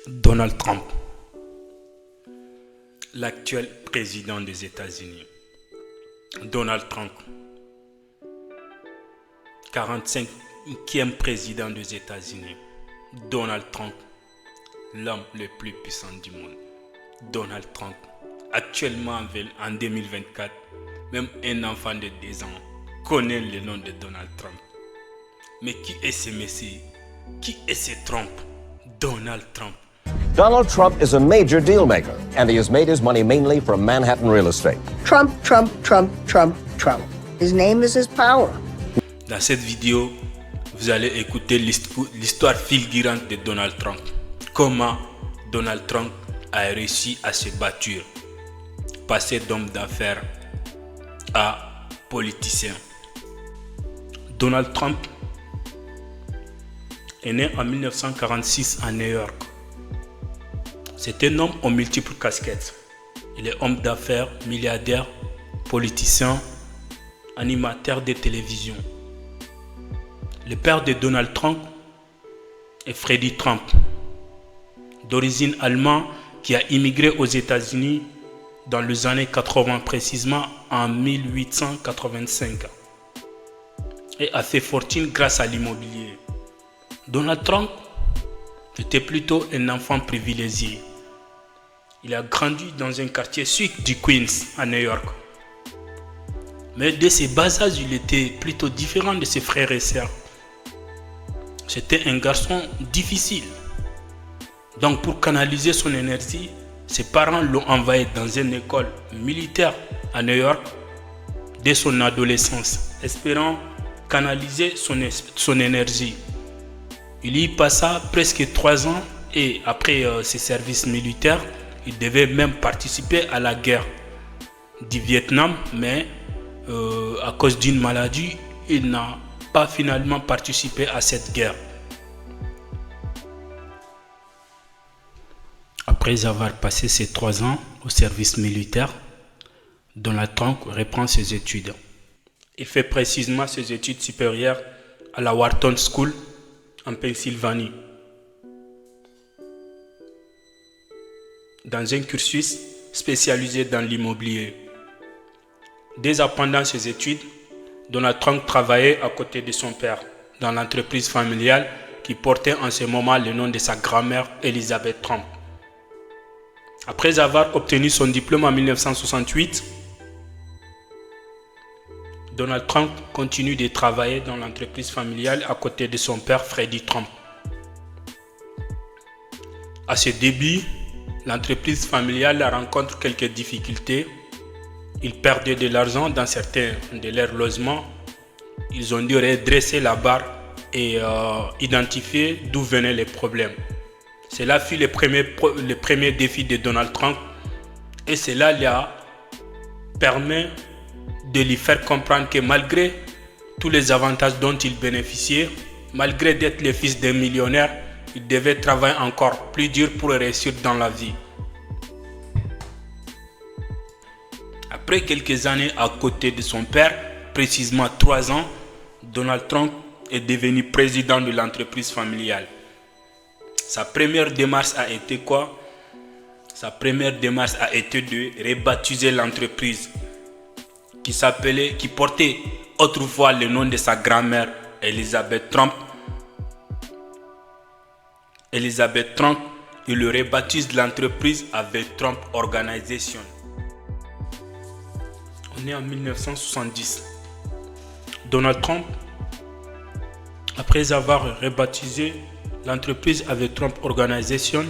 Donald Trump, l'actuel président des États-Unis. Donald Trump, 45e président des États-Unis. Donald Trump, l'homme le plus puissant du monde. Donald Trump, actuellement en 2024, même un enfant de 10 ans connaît le nom de Donald Trump. Mais qui est ce messie? Qui est ce Trump? Donald Trump. Donald Trump is a major deal maker, and he has made his money mainly from Manhattan real estate. Trump, Trump, Trump, Trump, Trump. His name is his power. Dans cette vidéo, vous allez écouter l'histoire fulgurante de Donald Trump. Comment Donald Trump a réussi à se bâtir, passer d'homme d'affaires à politicien. Donald Trump est né en 1946 à New York. C'est un homme aux multiples casquettes. Il est homme d'affaires, milliardaire, politicien, animateur de télévision. Le père de Donald Trump est Freddie Trump, d'origine allemande qui a immigré aux États-Unis dans les années 80, précisément en 1885, et a fait fortune grâce à l'immobilier. Donald Trump était plutôt un enfant privilégié. Il a grandi dans un quartier chic du Queens, à New York. Mais dès ses bas âges, il était plutôt différent de ses frères et sœurs. C'était un garçon difficile. Donc pour canaliser son énergie, ses parents l'ont envoyé dans une école militaire à New York dès son adolescence, espérant canaliser son énergie. Il y passa presque 3 ans et après ses services militaires, il devait même participer à la guerre du Vietnam, mais à cause d'une maladie, il n'a pas finalement participé à cette guerre. Après avoir passé ses 3 ans au service militaire, Donald Trump reprend ses études. Il fait précisément ses études supérieures à la Wharton School en Pennsylvanie, dans un cursus spécialisé dans l'immobilier. Déjà pendant ses études, Donald Trump travaillait à côté de son père dans l'entreprise familiale qui portait en ce moment le nom de sa grand-mère Elizabeth Trump. Après avoir obtenu son diplôme en 1968, Donald Trump continue de travailler dans l'entreprise familiale à côté de son père Freddie Trump. À ses débuts, l'entreprise familiale rencontre quelques difficultés. Ils perdaient de l'argent dans certains de leurs logements. Ils ont dû redresser la barre et identifier d'où venaient les problèmes. Cela fut le premier défi de Donald Trump et cela lui a permis de lui faire comprendre que malgré tous les avantages dont il bénéficiait, malgré d'être le fils d'un millionnaire, il devait travailler encore plus dur pour réussir dans la vie. Après quelques années à côté de son père, précisément 3 ans, Donald Trump est devenu président de l'entreprise familiale. Sa première démarche a été quoi? Sa première démarche a été de rebaptiser l'entreprise qui portait autrefois le nom de sa grand-mère Elizabeth Trump. Elizabeth Trump, il le rebaptise l'entreprise avec Trump Organization. On est en 1970. Donald Trump, après avoir rebaptisé l'entreprise avec Trump Organization,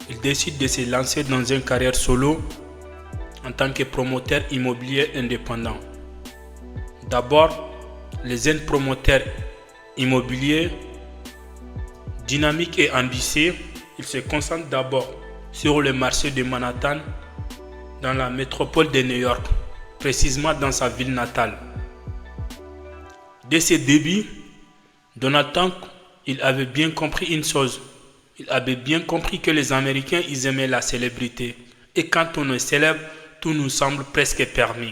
il décide de se lancer dans une carrière solo en tant que promoteur immobilier indépendant. D'abord, les jeunes promoteurs immobiliers dynamiques et ambitieux, ils se concentrent d'abord sur le marché de Manhattan dans la métropole de New York, précisément dans sa ville natale. Dès ses débuts, Donald Trump, il avait bien compris une chose. Il avait bien compris que les Américains, ils aimaient la célébrité. Et quand on est célèbre, tout nous semble presque permis.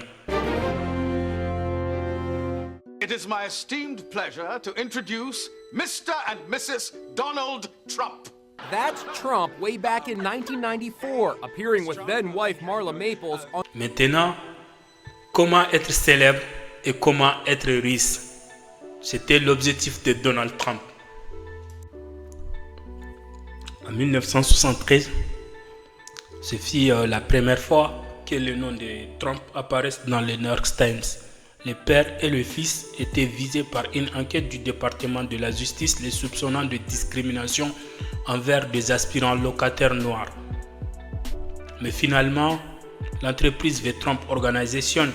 It is my esteemed pleasure to introduce Mr. and Mrs. Donald Trump. That's Trump way back in 1994, appearing with then-wife Marla Maples on... Maintenant, comment être célèbre et comment être riche? C'était l'objectif de Donald Trump. En 1973, ce fut la première fois que le nom de Trump apparaisse dans le New York Times. Le père et le fils étaient visés par une enquête du département de la justice les soupçonnant de discrimination envers des aspirants locataires noirs. Mais finalement, l'entreprise The Trump Organization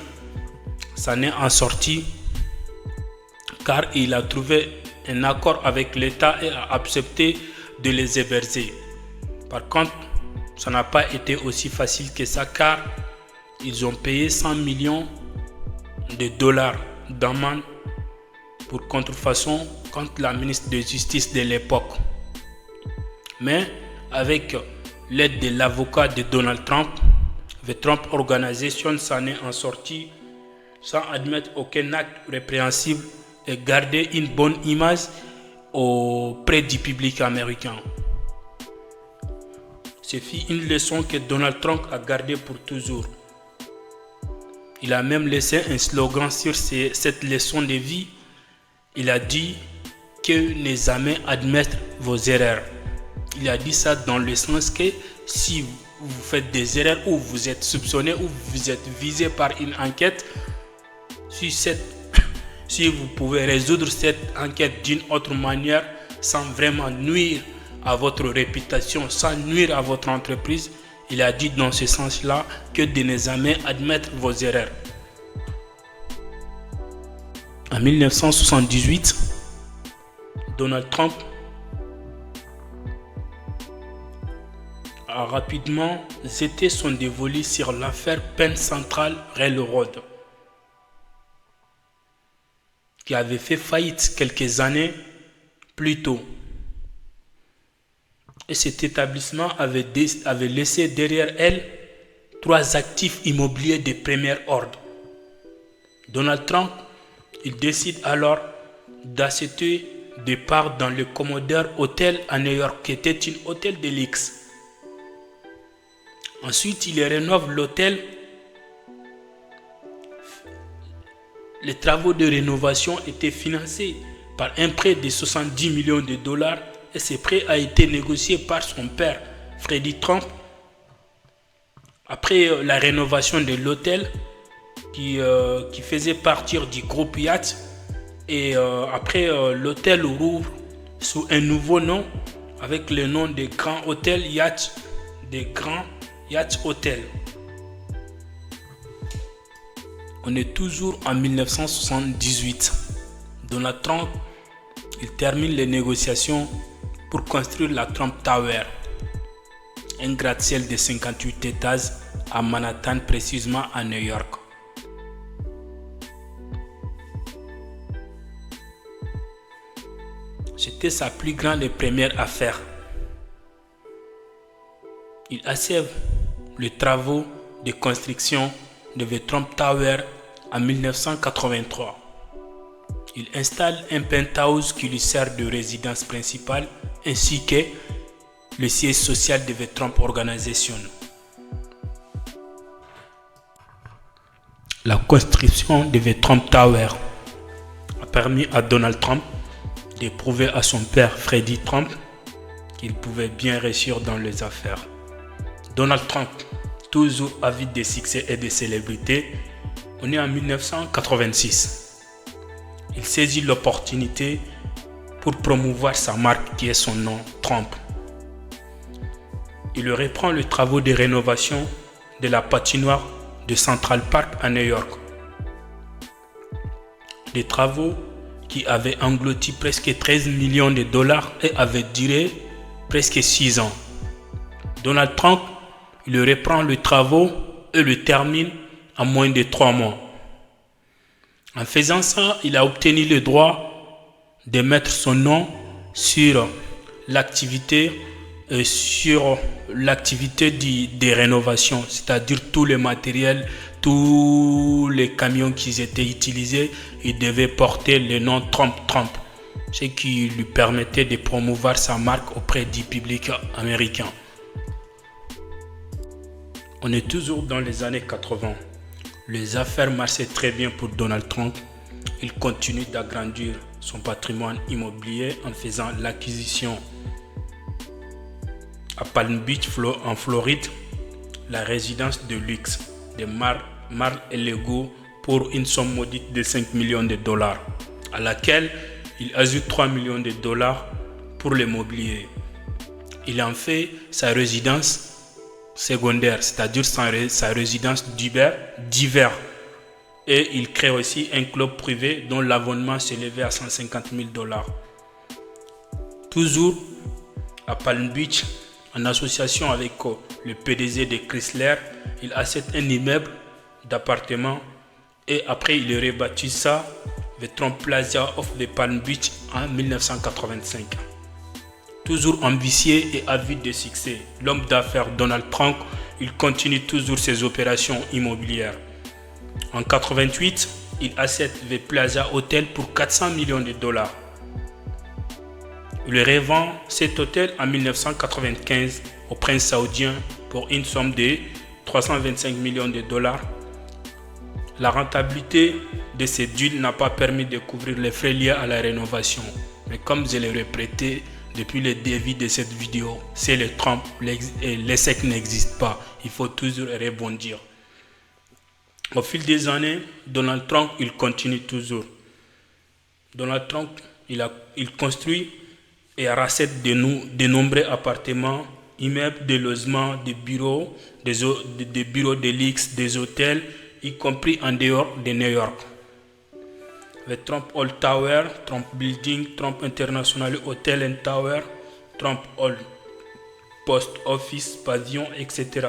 s'en est en sortie car il a trouvé un accord avec l'État et a accepté de les héberger. Par contre, ça n'a pas été aussi facile que ça car ils ont payé 100 millions de dollars d'amende pour contrefaçon contre la ministre de Justice de l'époque. Mais avec l'aide de l'avocat de Donald Trump, The Trump Organization s'en est en sortie sans admettre aucun acte répréhensible et garder une bonne image auprès du public américain. Ce fut une leçon que Donald Trump a gardée pour toujours. Il a même laissé un slogan sur cette leçon de vie. Il a dit que ne jamais admettre vos erreurs. Il a dit ça dans le sens que si vous faites des erreurs ou vous êtes soupçonné ou vous êtes visé par une enquête, si vous pouvez résoudre cette enquête d'une autre manière sans vraiment nuire à votre réputation, sans nuire à votre entreprise, il a dit dans ce sens-là que de ne jamais admettre vos erreurs. En 1978, Donald Trump a rapidement jeté son dévolu sur l'affaire Penn Central Railroad, qui avait fait faillite quelques années plus tôt. Et cet établissement avait laissé derrière elle 3 actifs immobiliers de premier ordre. Donald Trump, il décide alors d'acheter des parts dans le Commodore Hotel à New York, qui était un hôtel de luxe. Ensuite, il rénove l'hôtel. Les travaux de rénovation étaient financés par un prêt de 70 millions de dollars et ce prêt a été négocié par son père, Freddie Trump. Après la rénovation de l'hôtel qui faisait partie du groupe Yacht et après l'hôtel rouvre sous un nouveau nom avec le nom de Grand Hôtel Yacht, de Grand Yacht Hotel. On est toujours en 1978. Donald Trump, il termine les négociations pour construire la Trump Tower, un gratte-ciel de 58 étages à Manhattan, précisément à New York. C'était sa plus grande et première affaire. Il achève les travaux de construction de The Trump Tower en 1983. Il installe un penthouse qui lui sert de résidence principale ainsi que le siège social de The Trump Organization. La construction de The Trump Tower a permis à Donald Trump de prouver à son père Freddie Trump qu'il pouvait bien réussir dans les affaires. Donald Trump, toujours avide de succès et de célébrité, on est en 1986. Il saisit l'opportunité pour promouvoir sa marque qui est son nom, Trump. Il reprend les travaux de rénovation de la patinoire de Central Park à New York. Des travaux qui avaient englouti presque 13 millions de dollars et avaient duré presque 6 ans. Donald Trump, il reprend les travaux et le termine en moins de 3 mois. En faisant ça, il a obtenu le droit de mettre son nom sur l'activité des rénovations, c'est-à-dire tout le matériel, tous les camions qui étaient utilisés, ils devaient porter le nom Trump, ce qui lui permettait de promouvoir sa marque auprès du public américain. On est toujours dans les années 80. Les affaires marchaient très bien pour Donald Trump. Il continue d'agrandir son patrimoine immobilier en faisant l'acquisition à Palm Beach, en Floride, la résidence de luxe de Mar-a-Lago pour une somme maudite de 5 millions de dollars, à laquelle il ajoute 3 millions de dollars pour l'immobilier. Il en fait sa résidence secondaire, c'est-à-dire sa résidence d'hiver. Et il crée aussi un club privé dont l'abonnement s'élevait à 150 000 dollars. Toujours à Palm Beach, en association avec le PDG de Chrysler, il achète un immeuble d'appartements et après il rebaptise ça The Trump Plaza of the Palm Beach en 1985. Toujours ambitieux et avide de succès, l'homme d'affaires Donald Trump, il continue toujours ses opérations immobilières. En 1988, il achète The Plaza Hotel pour 400 millions de dollars. Il revend cet hôtel en 1995 au prince saoudien pour une somme de 325 millions de dollars. La rentabilité de ces deals n'a pas permis de couvrir les frais liés à la rénovation. Mais comme je l'ai répété depuis le début de cette vidéo, c'est le Trump, l'échec n'existe pas. Il faut toujours rebondir. Au fil des années, Donald Trump, il continue toujours. Donald Trump, il construit et rachète de nombreux appartements, immeubles, des logements, des bureaux, des bureaux de luxe, des hôtels, y compris en dehors de New York. Le Trump Hall Tower, Trump Building, Trump International Hotel and Tower, Trump Hall Post Office, Pavillon, etc.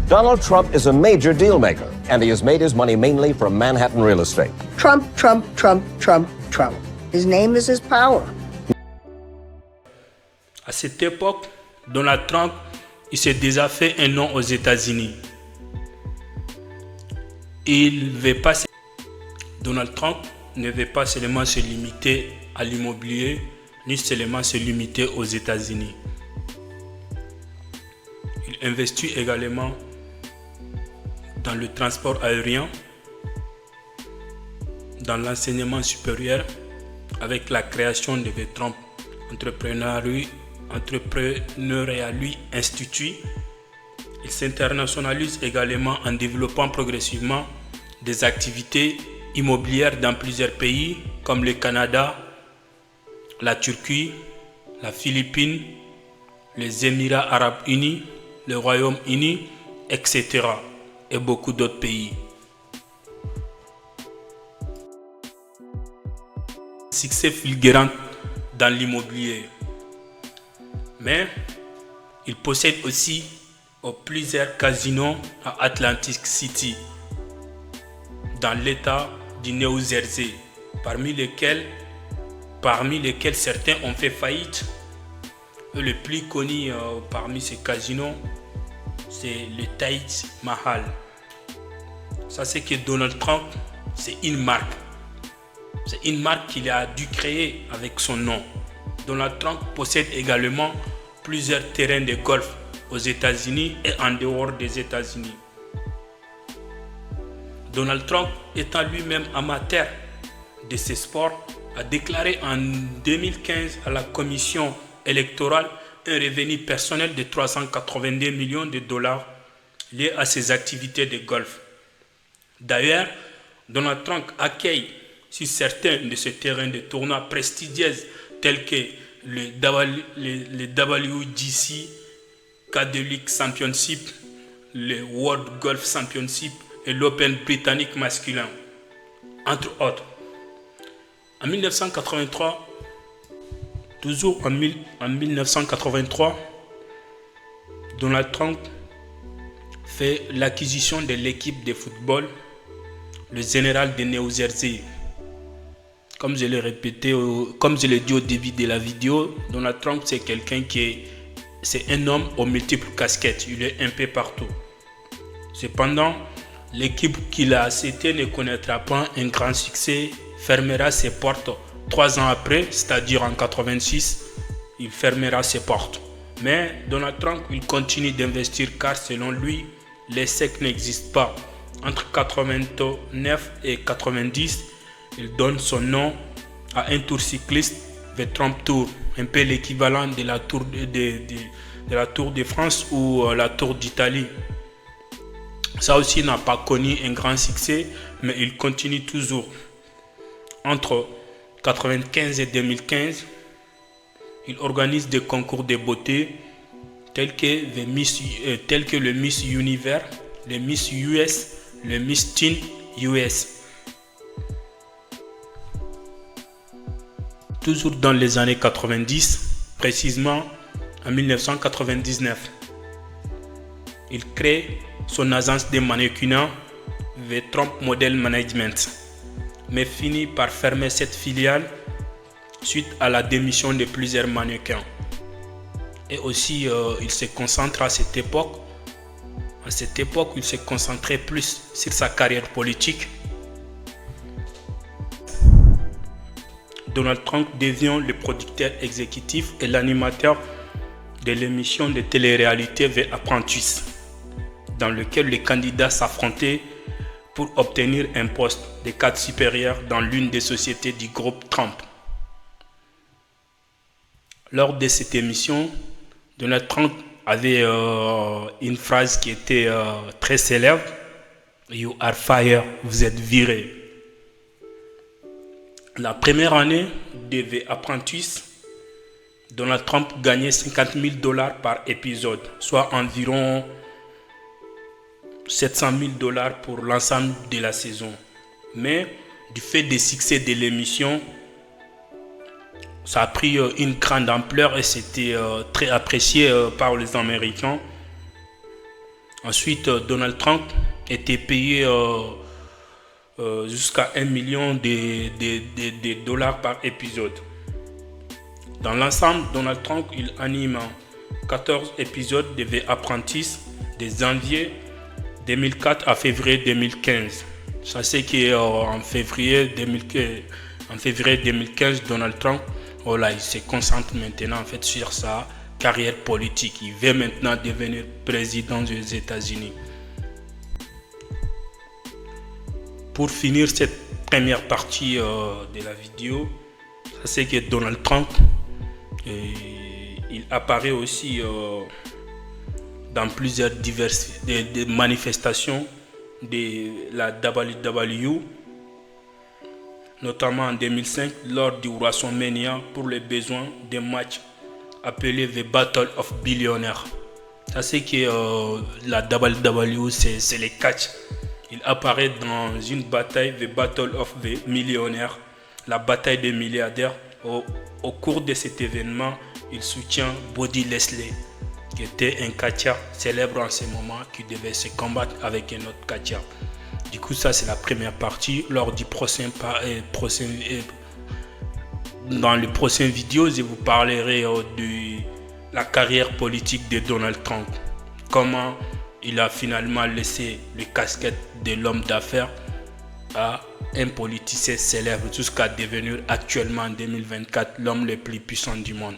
Donald Trump is a major deal maker, and he has made his money mainly from Manhattan real estate. Trump, Trump, Trump, Trump, Trump. His name is his power. À cette époque, Donald Trump, il s'est déjà fait un nom aux États-Unis. Donald Trump ne veut pas seulement se limiter à l'immobilier, ni seulement se limiter aux États-Unis. Il investit également dans le transport aérien, dans l'enseignement supérieur, avec la création de The Trump Entrepreneurial Institute. Il s'internationalise également en développant progressivement des activités immobilières dans plusieurs pays comme le Canada, la Turquie, la Philippines, les Émirats Arabes Unis, le Royaume-Uni, etc. et beaucoup d'autres pays. Succès fulgurant dans l'immobilier. Mais il possède aussi plusieurs casinos à Atlantic City, dans l'état du New Jersey, parmi lesquels certains ont fait faillite. Et le plus connu parmi ces casinos, c'est le Taj Mahal. Ça, c'est que Donald Trump, c'est une marque. C'est une marque qu'il a dû créer avec son nom. Donald Trump possède également plusieurs terrains de golf aux États-Unis et en dehors des États-Unis. Donald Trump, étant lui-même amateur de ces sports, a déclaré en 2015 à la commission électorale un revenu personnel de 382 millions de dollars lié à ses activités de golf. D'ailleurs, Donald Trump accueille sur certains de ces terrains de tournois prestigieux tels que le WGC, Cadillac Championship, le World Golf Championship et l'Open britannique masculin, entre autres. En 1983, toujours en 1983, Donald Trump fait l'acquisition de l'équipe de football, le Général de New Jersey. Comme je l'ai répété, comme je l'ai dit au début de la vidéo, Donald Trump, c'est quelqu'un c'est un homme aux multiples casquettes. Il est un peu partout. Cependant, l'équipe qu'il a achetée ne connaîtra pas un grand succès, fermera ses portes 3 ans après, c'est-à-dire en 86, il fermera ses portes. Mais Donald Trump, il continue d'investir car selon lui, l'échec n'existe pas. Entre 89 et 90, il donne son nom à un tour cycliste, The Trump Tour, un peu l'équivalent de la Tour de France ou la Tour d'Italie. Ça aussi n'a pas connu un grand succès, mais il continue toujours. Entre 1995 et 2015, il organise des concours de beauté tels que le Miss Univers, le Miss US, le Miss Teen US. Toujours dans les années 90, précisément en 1999, il crée son agence de mannequinat The Trump Model Management, mais finit par fermer cette filiale suite à la démission de plusieurs mannequins. Et aussi, il se concentre à cette époque, il se concentrait plus sur sa carrière politique. Donald Trump devient le producteur exécutif et l'animateur de l'émission de télé-réalité The Apprentice, dans lequel les candidats s'affrontaient pour obtenir un poste de cadre supérieur dans l'une des sociétés du groupe Trump. Lors de cette émission, Donald Trump avait une phrase qui était très célèbre. You are fired, vous êtes viré. La première année de The Apprentice, Donald Trump gagnait $50,000 par épisode, soit environ $700,000 pour l'ensemble de la saison. Mais du fait des succès de l'émission, ça a pris une grande ampleur et c'était très apprécié par les Américains. Ensuite, Donald Trump était payé jusqu'à $1 million par épisode. Dans l'ensemble, Donald Trump il anime 14 épisodes de The Apprentice de janvier 2004 à février 2015. Ça c'est qu'en février 2015, Donald Trump il se concentre maintenant en fait sur sa carrière politique. Il veut maintenant devenir président des États-Unis. Pour finir cette première partie de la vidéo, ça c'est que Donald Trump il apparaît aussi dans plusieurs des manifestations de la WWE, notamment en 2005 lors du WrestleMania pour les besoins des matchs appelés The Battle of Billionaires. Ça c'est que la WWE c'est les catch. Il apparaît dans une bataille, The Battle of the Millionaires, la bataille des milliardaires. Au cours de cet événement, il soutient Bobby Lashley, qui était un catcheur célèbre en ce moment, qui devait se combattre avec un autre catcheur. Du coup, ça c'est la première partie. Lors du dans le prochain vidéo, je vous parlerai de la carrière politique de Donald Trump. Comment il a finalement laissé le casquette de l'homme d'affaires à un politicien célèbre jusqu'à devenir actuellement en 2024 l'homme le plus puissant du monde.